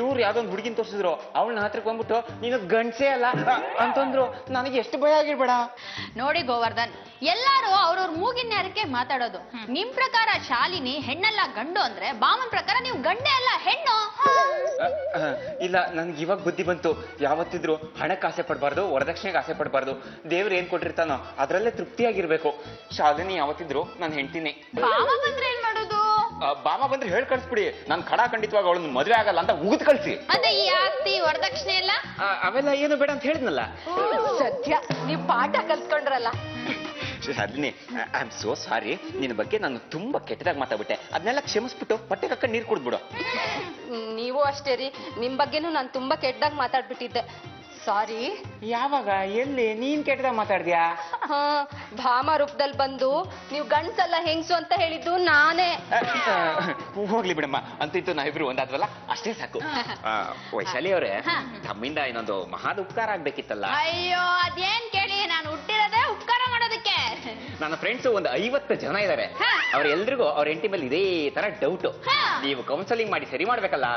[SPEAKER 5] ಇವ್ರು ಯಾವ್ದೊಂದು ಹುಡುಗಿನ ತೋರಿಸಿದ್ರು, ಅವಳನ್ನ ಹತ್ರಕ್ಕೆ ಬಂದ್ಬಿಟ್ಟು ನೀನು ಗಂಡ್ಸೇ ಅಲ್ಲ ಅಂತಂದ್ರು. ನನಗೆ ಎಷ್ಟು ಭಯ ಆಗಿರ್ಬೇಡ.
[SPEAKER 2] ನೋಡಿ ಗೋವರ್ಧನ್, ಎಲ್ಲಾರು ಅವ್ರವ್ರ ಮೂಗಿನ್ಯಾರಕ್ಕೆ ಮಾತಾಡೋದು. ನಿಮ್ ಪ್ರಕಾರ ಶಾಲಿನಿ ಹೆಣ್ಣಲ್ಲ ಗಂಡು ಅಂದ್ರೆ, ಬಾಮನ್ ಪ್ರಕಾರ ನೀವು ಗಂಡೆ ಅಲ್ಲ ಹೆಣ್ಣು.
[SPEAKER 5] ಇಲ್ಲ, ನನ್ಗೆ ಇವಾಗ ಬುದ್ಧಿ ಬಂತು. ಯಾವತ್ತಿದ್ರು ಹಣಕ್ಕೆ ಆಸೆ ಪಡಬಾರ್ದು, ವರದಕ್ಷಿಣೆಗೆ ಆಸೆ ಪಡಬಾರ್ದು. ದೇವ್ರು ಏನ್ ಕೊಟ್ಟಿರ್ತಾನೋ ಅದ್ರಲ್ಲೇ ತೃಪ್ತಿಯಾಗಿರ್ಬೇಕು. ಶಾಲಿನಿ ಯಾವತ್ತಿದ್ರು ನಾನು ಹೆಂಡ್ತೀನಿ.
[SPEAKER 2] ಬಾಮ ಬಂದ್ರೆ ಏನ್ ಮಾಡೋದು?
[SPEAKER 5] ಬಾಮ ಬಂದ್ರೆ ಹೇಳ್ ಕಳ್ಸ್ಬಿಡಿ, ನಾನು ಖಡ ಖಂಡಿತವಾಗ ಅವಳನ್ನ ಮದುವೆ ಆಗಲ್ಲ ಅಂತ ಉಗಿದ್ ಕಳ್ಸಿ.
[SPEAKER 2] ಅದೇ ಈ ಆಸ್ತಿ ವರದಕ್ಷಿಣೆ ಎಲ್ಲ
[SPEAKER 5] ಅವೆಲ್ಲ ಏನು ಬೇಡ ಅಂತ ಹೇಳಿದ್ನಲ್ಲ.
[SPEAKER 3] ಸತ್ಯ, ನೀವ್ ಪಾಠ ಕಲ್ತ್ಕೊಂಡ್ರಲ್ಲ.
[SPEAKER 5] Shalini, I am so sorry. ನಿನ್ನ ಬಗ್ಗೆ ನಾನು ತುಂಬಾ ಕೆಟ್ಟದಾಗ ಮಾತಾಡ್ಬಿಟ್ಟೆ. ಅದನ್ನೆಲ್ಲ ಕ್ಷಮಿಸ್ಬಿಟ್ಟು ಹೊಟ್ಟೆ ಕಕ್ಕ ನೀರು ಕುಡಿದ್ಬಿಡು.
[SPEAKER 3] ನೀವು ಅಷ್ಟೇ ರೀ, ನಿಮ್ ಬಗ್ಗೆನೂ ನಾನು ತುಂಬಾ ಕೆಟ್ಟದಾಗ ಮಾತಾಡ್ಬಿಟ್ಟಿದ್ದೆ. ಸಾರಿ.
[SPEAKER 5] ಯಾವಾಗ ಎಲ್ಲಿ ನೀನ್ ಕೆಟ್ಟದಾಗ ಮಾತಾಡ್ದ್ಯಾ?
[SPEAKER 3] ಭಾಮ ರೂಪದಲ್ಲಿ ಬಂದು ನೀವು ಗಂಡ್ಸಲ್ಲ ಹೆಂಗ್ಸು ಅಂತ ಹೇಳಿದ್ದು ನಾನೇ.
[SPEAKER 5] ಹೋಗ್ಲಿ ಬಿಡಮ್ಮ, ಅಂತಿತ್ತು ನಾವಿಬ್ರು ಒಂದಾದ್ವಲ್ಲ, ಅಷ್ಟೇ ಸಾಕು. ವೈಶಾಲಿ ಅವರೇ, ತಮ್ಮಿಂದ ಇನ್ನೊಂದು ಮಹಾದ ಉಪಕಾರ ಆಗ್ಬೇಕಿತ್ತಲ್ಲ.
[SPEAKER 2] ಅಯ್ಯೋ ಅದೇನ್ ಕೇಳಿ, ನಾನು ಹುಟ್ಟಿರೋದೇ ಉಪಕಾರ ಮಾಡೋದಕ್ಕೆ.
[SPEAKER 5] ನನ್ನ ಫ್ರೆಂಡ್ಸ್ ಒಂದು 50 ಜನ ಇದಾರೆ. ಅವ್ರೆಲ್ರಿಗೂ ಅವ್ರ ಹೆಂಡತಿ ಮೇಲೆ ಇದೇ ತರ ಡೌಟ್. ನೀವು ಕೌನ್ಸಲಿಂಗ್ ಮಾಡಿ ಸರಿ ಮಾಡ್ಬೇಕಲ್ಲ.